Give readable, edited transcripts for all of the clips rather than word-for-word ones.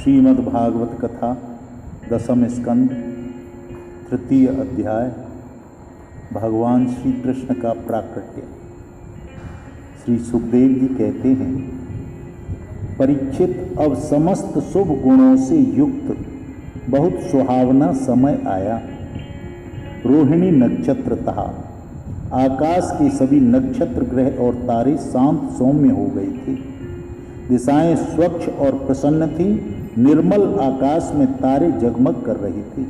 श्रीमद्भागवत कथा दसम स्कंद तृतीय अध्याय। भगवान श्री कृष्ण का प्राकट्य। श्री सुखदेव जी कहते हैं, परीक्षित, अब समस्त शुभ गुणों से युक्त बहुत सुहावना समय आया। रोहिणी नक्षत्र था। आकाश के सभी नक्षत्र, ग्रह और तारे शांत सौम्य हो गए थे। दिशाएं स्वच्छ और प्रसन्न थीं। निर्मल आकाश में तारे जगमग कर रहे थे।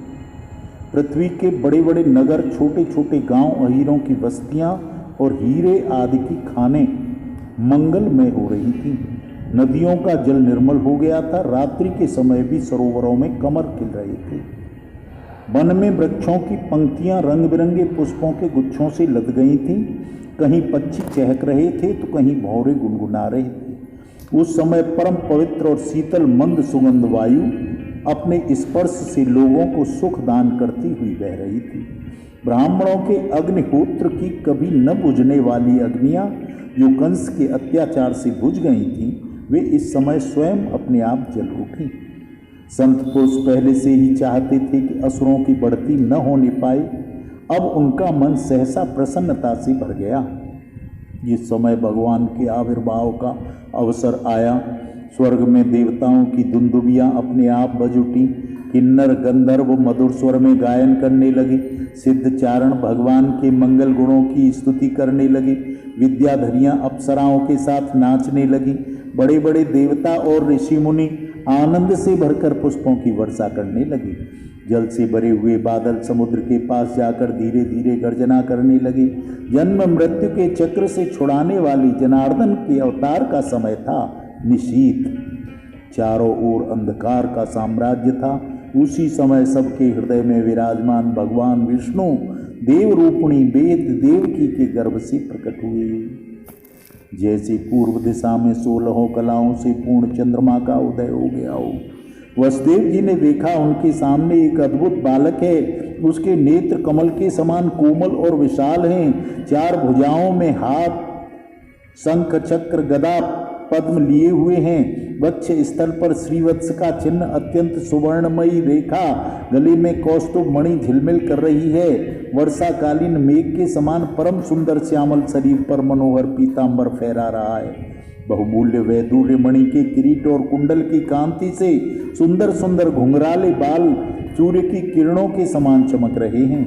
पृथ्वी के बड़े बड़े नगर, छोटे छोटे गांव, अहीरों की बस्तियां और हीरे आदि की खानें मंगलमय हो रही थीं। नदियों का जल निर्मल हो गया था। रात्रि के समय भी सरोवरों में कमल खिल रहे थे। वन में वृक्षों की पंक्तियां रंग बिरंगे पुष्पों के गुच्छों से लद गई थीं। कहीं पक्षी चहक रहे थे तो कहीं भौरे गुनगुना रहे थे। उस समय परम पवित्र और शीतल मंद सुगंध वायु अपने स्पर्श से लोगों को सुख दान करती हुई बह रही थी। ब्राह्मणों के अग्निहोत्र की कभी न बुझने वाली अग्नियां, जो कंस के अत्याचार से बुझ गई थीं, वे इस समय स्वयं अपने आप जल उठी। संत पुरुष पहले से ही चाहते थे कि असुरों की बढ़ती न होने पाए। अब उनका मन सहसा प्रसन्नता से भर गया। इस समय भगवान के आविर्भाव का अवसर आया। स्वर्ग में देवताओं की दुंदुबियां अपने आप बज उठी। किन्नर गंधर्व मधुर स्वर में गायन करने लगे। सिद्ध चारण भगवान के मंगल गुणों की स्तुति करने लगे। विद्याधरियां अप्सराओं के साथ नाचने लगी। बड़े बड़े देवता और ऋषि मुनि आनंद से भरकर पुष्पों की वर्षा करने लगे। जल से भरे हुए बादल समुद्र के पास जाकर धीरे धीरे गर्जना करने लगे। जन्म मृत्यु के चक्र से छुड़ाने वाली जनार्दन के अवतार का समय था। निशीत, चारों ओर अंधकार का साम्राज्य था। उसी समय सबके हृदय में विराजमान भगवान विष्णु देव रूपिणी वेद देवकी के गर्भ से प्रकट हुए। जैसे पूर्व दिशा में 16 कलाओं से पूर्ण चंद्रमा का उदय हो गया हो। वसुदेव जी ने देखा, उनके सामने एक अद्भुत बालक है। उसके नेत्र कमल के समान कोमल और विशाल हैं। 4 भुजाओं में हाथ, शंख, चक्र, गदा, पद्म लिए हुए हैं। वक्ष स्थल पर श्रीवत्स का चिन्ह, अत्यंत सुवर्णमयी रेखा गले में कौस्तुभ मणि झिलमिल कर रही है। वर्षाकालीन मेघ के समान परम सुंदर श्यामल शरीर पर मनोहर पीतांबर फहरा रहा है। बहुमूल्य वैदूर्य मणि के किरीट और कुंडल की कांति से सुंदर सुंदर घुंघराले बाल सूर्य की किरणों के समान चमक रहे हैं।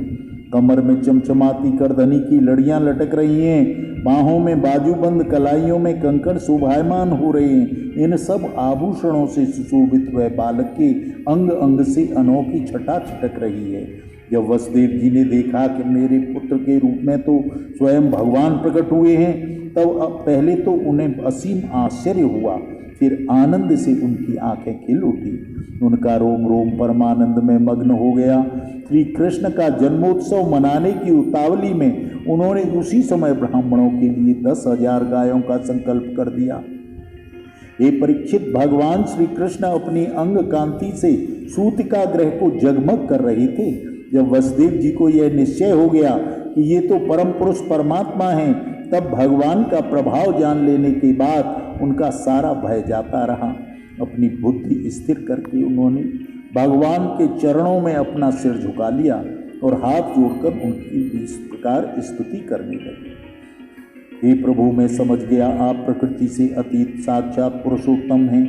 कमर में चमचमाती करधनी की लड़ियां लटक रही हैं। बाहों में बाजूबंद, कलाइयों में कंकड़ शोभायमान हो रहे हैं। इन सब आभूषणों से सुशोभित वह बालक के अंग अंग से अनोखी छटा छिटक रही है। जब वसुदेव जी ने देखा कि मेरे पुत्र के रूप में तो स्वयं भगवान प्रकट हुए हैं, तब पहले तो उन्हें असीम आश्चर्य हुआ, फिर आनंद से उनकी आंखें खिल उठी। उनका रोम रोम परमानंद में मग्न हो गया। श्री कृष्ण का जन्मोत्सव मनाने की उतावली में उन्होंने उसी समय ब्राह्मणों के लिए 10,000 गायों का संकल्प कर दिया। हे परीक्षित, भगवान श्री कृष्ण अपनी अंग कांति से सूतिका ग्रह को जगमग कर रहे थे। जब वसुदेव जी को यह निश्चय हो गया कि ये तो परम पुरुष परमात्मा हैं, तब भगवान का प्रभाव जान लेने के बाद उनका सारा भय जाता रहा। अपनी बुद्धि स्थिर करके उन्होंने भगवान के चरणों में अपना सिर झुका लिया और हाथ जोड़कर उनकी इस प्रकार स्तुति करने लगे। हे प्रभु, मैं समझ गया, आप प्रकृति से अतीत साक्षात पुरुषोत्तम हैं।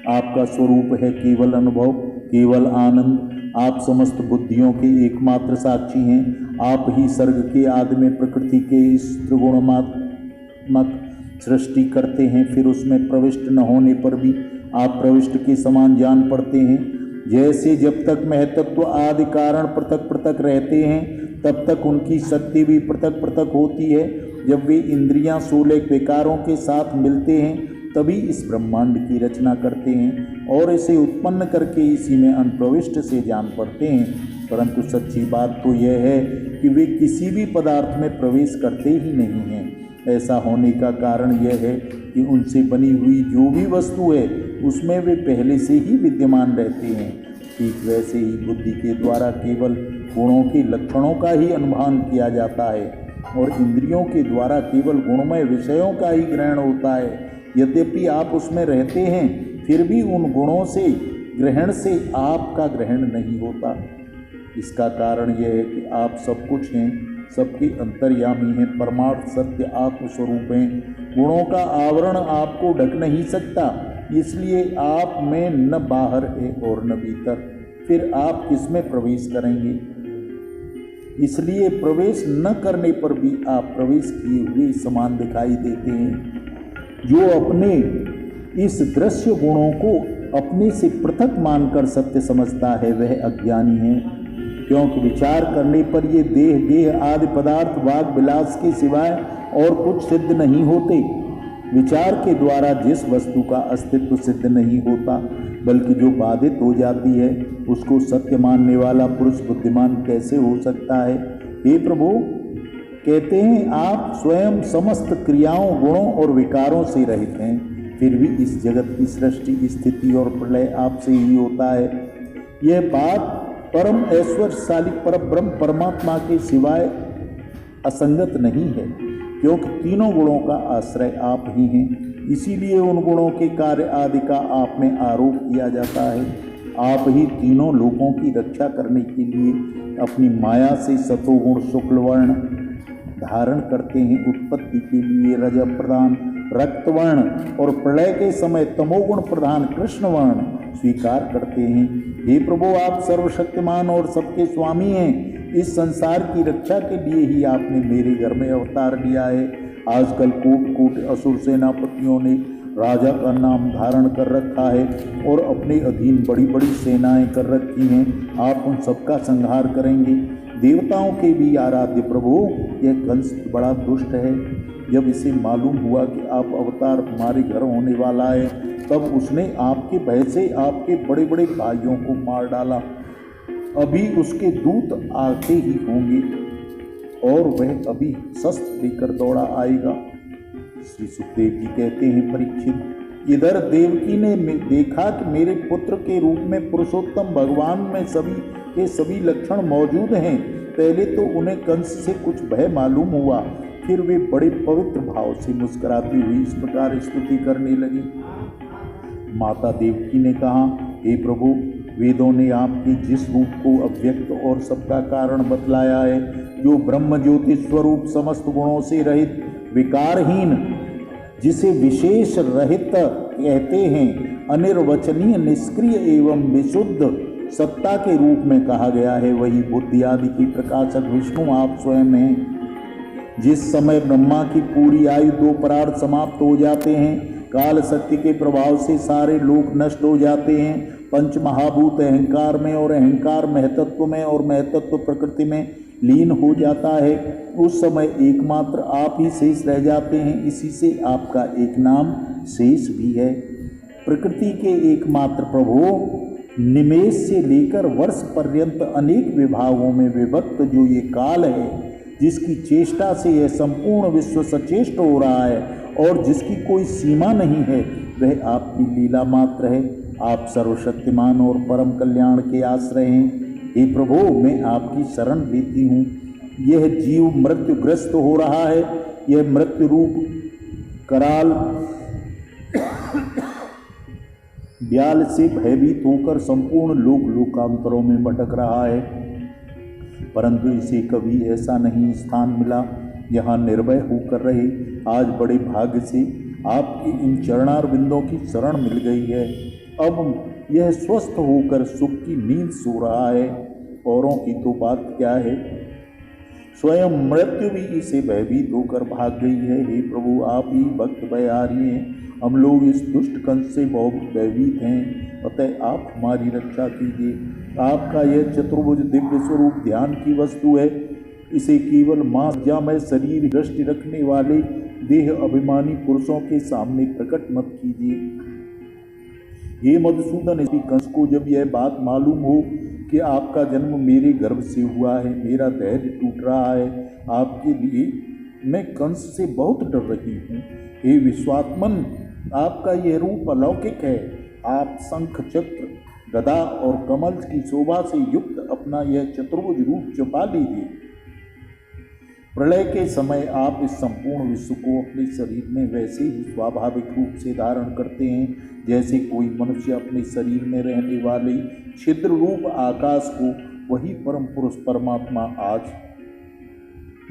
आपका स्वरूप है केवल अनुभव, केवल आनंद। आप समस्त बुद्धियों के एकमात्र साक्षी हैं। आप ही सर्ग के आदि में प्रकृति के इस त्रिगुणात्मक सृष्टि करते हैं, फिर उसमें प्रविष्ट न होने पर भी आप प्रविष्ट के समान जान पड़ते हैं। जैसे जब तक महतत्व आदि कारण पृथक पृथक रहते हैं, तब तक उनकी शक्ति भी पृथक पृथक होती है। जब वे इंद्रियां 16 विकारों के साथ मिलते हैं, तभी इस ब्रह्मांड की रचना करते हैं और इसे उत्पन्न करके इसी में अनप्रविष्ट से जान पड़ते हैं। परंतु सच्ची बात तो यह है कि वे किसी भी पदार्थ में प्रवेश करते ही नहीं हैं। ऐसा होने का कारण यह है कि उनसे बनी हुई जो भी वस्तु है, उसमें वे पहले से ही विद्यमान रहते हैं। ठीक वैसे ही बुद्धि के द्वारा केवल गुणों के लक्षणों का ही अनुमान किया जाता है और इंद्रियों के द्वारा केवल गुणमय विषयों का ही ग्रहण होता है। यद्यपि आप उसमें रहते हैं, फिर भी उन गुणों से ग्रहण से आपका ग्रहण नहीं होता। इसका कारण यह है कि आप सब कुछ हैं, सबके अंतर्यामी हैं, परमार्थ सत्य आत्मस्वरूप हैं। गुणों का आवरण आपको ढक नहीं सकता, इसलिए आप में न बाहर है और न भीतर। फिर आप किसमें प्रवेश करेंगे? इसलिए प्रवेश न करने पर भी आप प्रवेश किए हुए समान दिखाई देते हैं। जो अपने इस दृश्य गुणों को अपने से पृथक मानकर सत्य समझता है वह अज्ञानी है, क्योंकि विचार करने पर ये देह गेह आदि पदार्थ वाग विलास के सिवाय और कुछ सिद्ध नहीं होते। विचार के द्वारा जिस वस्तु का अस्तित्व सिद्ध नहीं होता बल्कि जो बाधित हो जाती है, उसको सत्य मानने वाला पुरुष बुद्धिमान कैसे हो सकता है? हे प्रभु, कहते हैं आप स्वयं समस्त क्रियाओं, गुणों और विकारों से रहित हैं, फिर भी इस जगत की सृष्टि, स्थिति और प्रलय आपसे ही होता है। यह बात परम ऐश्वर्यशाली परब्रह्म परमात्मा के सिवाय असंगत नहीं है, क्योंकि तीनों गुणों का आश्रय आप ही हैं। इसीलिए उन गुणों के कार्य आदि का आप में आरोप किया जाता है। आप ही तीनों लोगों की रक्षा करने के लिए अपनी माया से सतोगुण शुक्ल वर्ण धारण करते हैं, उत्पत्ति के लिए रज प्रधान रक्त वर्ण और प्रलय के समय तमोगुण प्रधान कृष्ण वर्ण स्वीकार करते हैं। हे प्रभु, आप सर्वशक्तिमान और सबके स्वामी हैं। इस संसार की रक्षा के लिए ही आपने मेरे घर में अवतार लिया है। आजकल कोट कोट असुर सेनापतियों ने राजा का नाम धारण कर रखा है और अपने अधीन बड़ी बड़ी सेनाएं कर रखी हैं। आप उन सबका संहार करेंगे। देवताओं के भी आराध्य प्रभु, यह कंस बड़ा दुष्ट है। जब इसे मालूम हुआ कि आप अवतार हमारे घर होने वाला है, तब उसने आपके भय से आपके बड़े बड़े भाइयों को मार डाला। अभी उसके दूत आते ही होंगे और वह अभी शस्त्र लेकर दौड़ा आएगा। श्री सुखदेव जी कहते हैं, परीक्षित, इधर देवकी ने देखा कि मेरे पुत्र के रूप में पुरुषोत्तम भगवान में सभी के सभी लक्षण मौजूद हैं। पहले तो उन्हें कंस से कुछ भय मालूम हुआ, फिर वे बड़े पवित्र भाव से मुस्कुराती हुई इस प्रकार स्तुति करने लगी। माता देवकी ने कहा, हे प्रभु, वेदों ने आपके जिस रूप को अव्यक्त और सबका कारण बतलाया है, जो ब्रह्म ज्योति स्वरूप समस्त गुणों से रहित विकारहीन, जिसे विशेष रहित कहते हैं, अनिर्वचनीय निष्क्रिय एवं विशुद्ध सत्ता के रूप में कहा गया है, वही बुद्धि आदि की प्रकाशक विष्णु आप स्वयं हैं। जिस समय ब्रह्मा की पूरी आयु दो परार्ध समाप्त हो जाते हैं, काल शक्ति के प्रभाव से सारे लोक नष्ट हो जाते हैं, पंच महाभूत अहंकार में और अहंकार महतत्व में और महतत्व प्रकृति में लीन हो जाता है, उस समय एकमात्र आप ही शेष रह जाते हैं। इसी से आपका एक नाम शेष भी है। प्रकृति के एकमात्र प्रभु, निमेष से लेकर वर्ष पर्यंत अनेक विभागों में विभक्त जो ये काल है, जिसकी चेष्टा से यह संपूर्ण विश्व सचेष्ट हो रहा है और जिसकी कोई सीमा नहीं है, वह आपकी लीला मात्र है। आप सर्वशक्तिमान और परम कल्याण के आश्रय हैं। हे प्रभु, मैं आपकी शरण लेती हूँ। यह जीव मृत्युग्रस्त हो रहा है, यह मृत्यु रूप कराल ब्याल से भयभीत होकर संपूर्ण लोकांतरों में भटक रहा है, परंतु इसे कभी ऐसा नहीं स्थान मिला जहाँ निर्भय होकर रहे। आज बड़े भाग्य से आपकी इन चरणार बिंदों की शरण मिल गई है। अब यह स्वस्थ होकर सुख की नींद सो रहा है। औरों की तो बात क्या है, स्वयं मृत्यु भी इसे भयभीत होकर भाग गई है। हे प्रभु, आप ही भक्त भयहारी हैं। हम लोग इस दुष्ट कंस से बहुत भयभीत हैं, अतः आप हमारी रक्षा कीजिए। आपका यह चतुर्भुज दिव्य स्वरूप ध्यान की वस्तु है। इसे केवल माया में शरीर दृष्टि रखने वाले देह अभिमानी पुरुषों के सामने प्रकट मत कीजिए। हे मधुसूदन, इसी कंस को जब यह बात मालूम हो कि आपका जन्म मेरे गर्भ से हुआ है, मेरा धैर्य टूट रहा है। आपके लिए मैं कंस से बहुत डर रही हूँ। हे विश्वात्मन, आपका यह रूप अलौकिक है। आप शंख चक्र गदा और कमल की शोभा से युक्त अपना यह चतुर्भुज रूप छुपा लीजिए। प्रलय के समय आप इस संपूर्ण विश्व को अपने शरीर में वैसे ही स्वाभाविक रूप से धारण करते हैं जैसे कोई मनुष्य अपने शरीर में रहने वाले छिद्र रूप आकाश को। वही परम पुरुष परमात्मा आज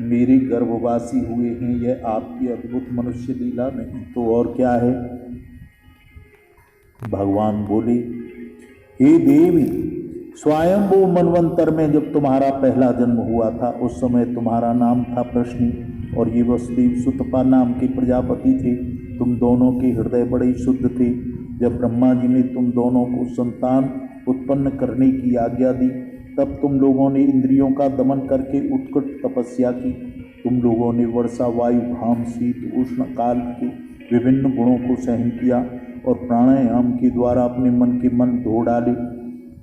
मेरे गर्भवासी हुए हैं। यह आपकी अद्भुत मनुष्य लीला नहीं तो और क्या है। भगवान बोले, हे देवी, स्वयंभू मनवंतर में जब तुम्हारा पहला जन्म हुआ था उस समय तुम्हारा नाम था प्रश्नि और ये वसुदेव सुतपा नाम के प्रजापति थे। तुम दोनों के हृदय बड़े शुद्ध थे। जब ब्रह्मा जी ने तुम दोनों को संतान उत्पन्न करने की आज्ञा दी तब तुम लोगों ने इंद्रियों का दमन करके उत्कट तपस्या की। तुम लोगों ने वर्षा, वायु, घाम, शीत, उष्ण काल के विभिन्न गुणों को सहन किया और प्राणायाम के द्वारा अपने मन के मन धो डाले।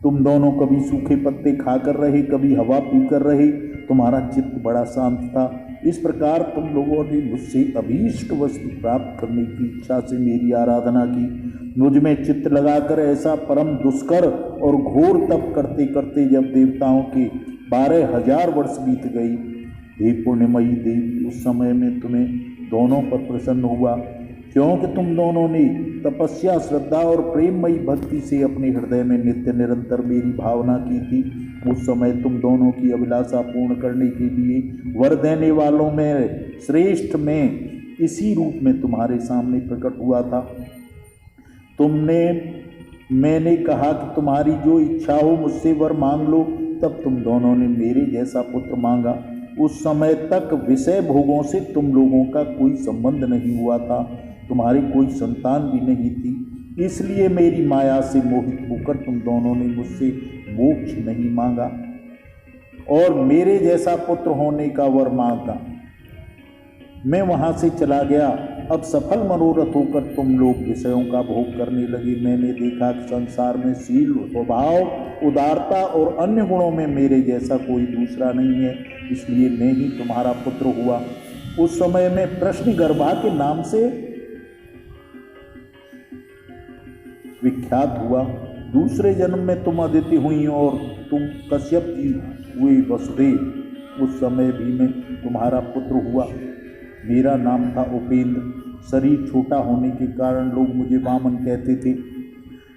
तुम दोनों कभी सूखे पत्ते खाकर रहे, कभी हवा पीकर रहे। तुम्हारा चित्त बड़ा शांत था। इस प्रकार तुम लोगों ने मुझसे अभीष्ट वस्तु प्राप्त करने की इच्छा से मेरी आराधना की। मुझ में चित्त लगाकर ऐसा परम दुष्कर और घोर तप करते करते जब देवताओं के 12,000 वर्ष बीत गई, हे पुण्यमयी देवी, उस समय में तुम्हें दोनों पर प्रसन्न हुआ, क्योंकि तुम दोनों ने तपस्या, श्रद्धा और प्रेममयी भक्ति से अपने हृदय में नित्य निरंतर मेरी भावना की थी। उस समय तुम दोनों की अभिलाषा पूर्ण करने के लिए वर देने वालों में श्रेष्ठ में इसी रूप में तुम्हारे सामने प्रकट हुआ था। मैंने कहा कि तुम्हारी जो इच्छा हो मुझसे वर मांग लो। तब तुम दोनों ने मेरे जैसा पुत्र मांगा। उस समय तक विषय भोगों से तुम लोगों का कोई संबंध नहीं हुआ था, तुम्हारी कोई संतान भी नहीं थी। इसलिए मेरी माया से मोहित होकर तुम दोनों ने मुझसे मोक्ष नहीं मांगा और मेरे जैसा पुत्र होने का वर मांगा। मैं वहाँ से चला गया। अब सफल मनोरथ होकर तुम लोग विषयों का भोग करने लगे। मैंने देखा कि संसार में शील, स्वभाव, उदारता और अन्य गुणों में मेरे जैसा कोई दूसरा नहीं है, इसलिए मैं ही तुम्हारा पुत्र हुआ। उस समय मैं प्रश्निगर्भा के नाम से विख्यात हुआ। दूसरे जन्म में तुम अदिति हुई और तुम कश्यप जी हुए वसुदेव। उस समय भी मैं तुम्हारा पुत्र हुआ। मेरा नाम था उपेंद्र। शरीर छोटा होने के कारण लोग मुझे वामन कहते थे।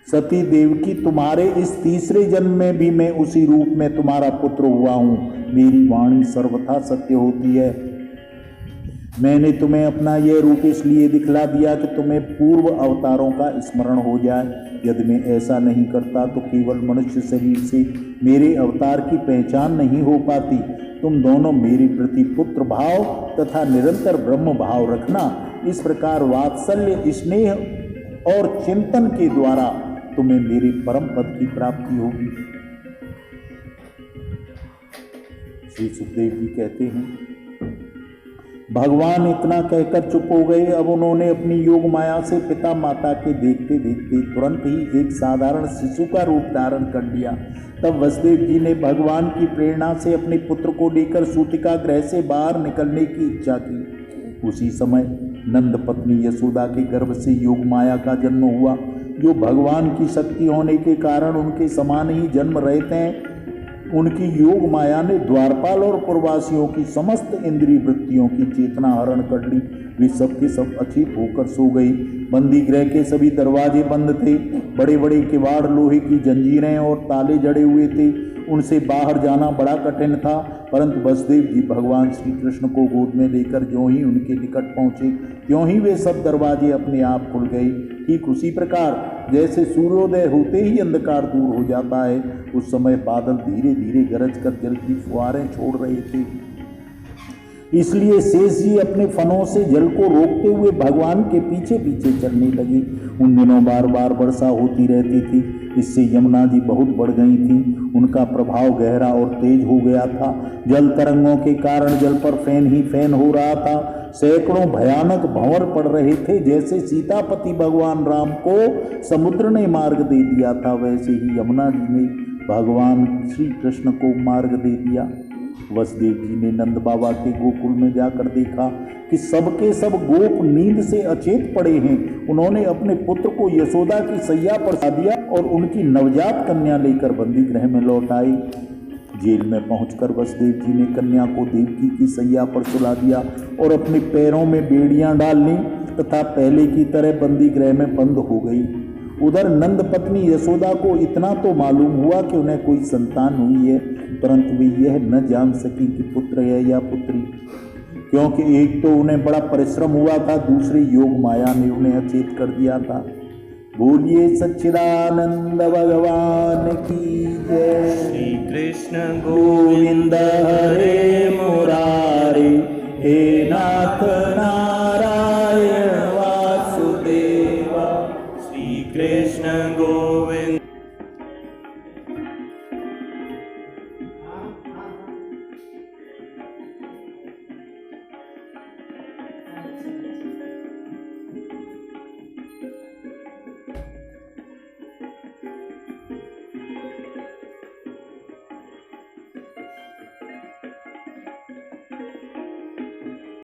सती देवकी, तुम्हारे इस तीसरे जन्म में भी मैं उसी रूप में तुम्हारा पुत्र हुआ हूँ। मेरी वाणी सर्वथा सत्य होती है। मैंने तुम्हें अपना यह रूप इसलिए दिखला दिया कि तुम्हें पूर्व अवतारों का स्मरण हो जाए। यदि मैं ऐसा नहीं करता तो केवल मनुष्य शरीर से मेरे अवतार की पहचान नहीं हो पाती। तुम दोनों मेरे प्रति पुत्र भाव तथा निरंतर ब्रह्म भाव रखना। इस प्रकार वात्सल्य, स्नेह और चिंतन के द्वारा तुम्हें मेरे परम पद की प्राप्ति होगी। श्री सुखदेव जी कहते हैं, भगवान इतना कहकर चुप हो गए। अब उन्होंने अपनी योग माया से पिता माता के देखते देखते तुरंत ही एक साधारण शिशु का रूप धारण कर लिया। तब वसुदेव जी ने भगवान की प्रेरणा से अपने पुत्र को लेकर सूतिका गृह से बाहर निकलने की इच्छा की। उसी समय नंद पत्नी यशोदा के गर्भ से योग माया का जन्म हुआ, जो भगवान की शक्ति होने के कारण उनके समान ही जन्म रहते हैं। उनकी योग माया ने द्वारपाल और पुरवासियों की समस्त इंद्रिय वृत्तियों की चेतना हरण कर ली। वे सबके सब अचेत होकर सो गई। बंदी गृह के सभी दरवाजे बंद थे। बड़े बड़े किवाड़, लोहे की जंजीरें और ताले जड़े हुए थे। उनसे बाहर जाना बड़ा कठिन था। परंतु वसुदेव जी भगवान श्री कृष्ण को गोद में लेकर ज्यों ही उनके निकट पहुँचे, त्यों ही वे सब दरवाजे अपने आप खुल गए। ठीक उसी प्रकार जैसे सूर्योदय होते ही अंधकार दूर हो जाता है, उस समय बादल धीरे धीरे गरज कर जल की फुहारें छोड़ रहे थे। इसलिए शेष जी अपने फनों से जल को रोकते हुए भगवान के पीछे पीछे चलने लगे। उन दिनों बार बार वर्षा होती रहती थी। इससे यमुना जी बहुत बढ़ गई थी। उनका प्रभाव गहरा और तेज हो गया था। जल तरंगों के कारण जल पर फैन ही फैन हो रहा था। सैकड़ों भयानक भंवर पड़ रहे थे। जैसे सीतापति भगवान राम को समुद्र ने मार्ग दे दिया था, वैसे ही यमुना जी ने भगवान श्री कृष्ण को मार्ग दे दिया। वसुदेव जी ने नंद बाबा के गोकुल में जाकर देखा कि सबके सब गोप नींद से अचेत पड़े हैं। उन्होंने अपने पुत्र को यशोदा की सैया पर सा दिया और उनकी नवजात कन्या लेकर बंदी गृह में लौट आए। जेल में पहुंचकर वसुदेव जी ने कन्या को देवकी की सैया पर सुला दिया और अपने पैरों में बेड़ियां डाल ली तथा पहले की तरह बंदी गृह में बंद हो गई। उधर नंद पत्नी यशोदा को इतना तो मालूम हुआ कि उन्हें कोई संतान हुई है, परंतु वे यह न जान सकी कि पुत्र है या पुत्री, क्योंकि एक तो उन्हें बड़ा परिश्रम हुआ था, दूसरी योग माया ने उन्हें अचेत कर दिया था। बोलिए सच्चिदानंद भगवान की जय। श्री कृष्ण गोविंद हरे मुरारे,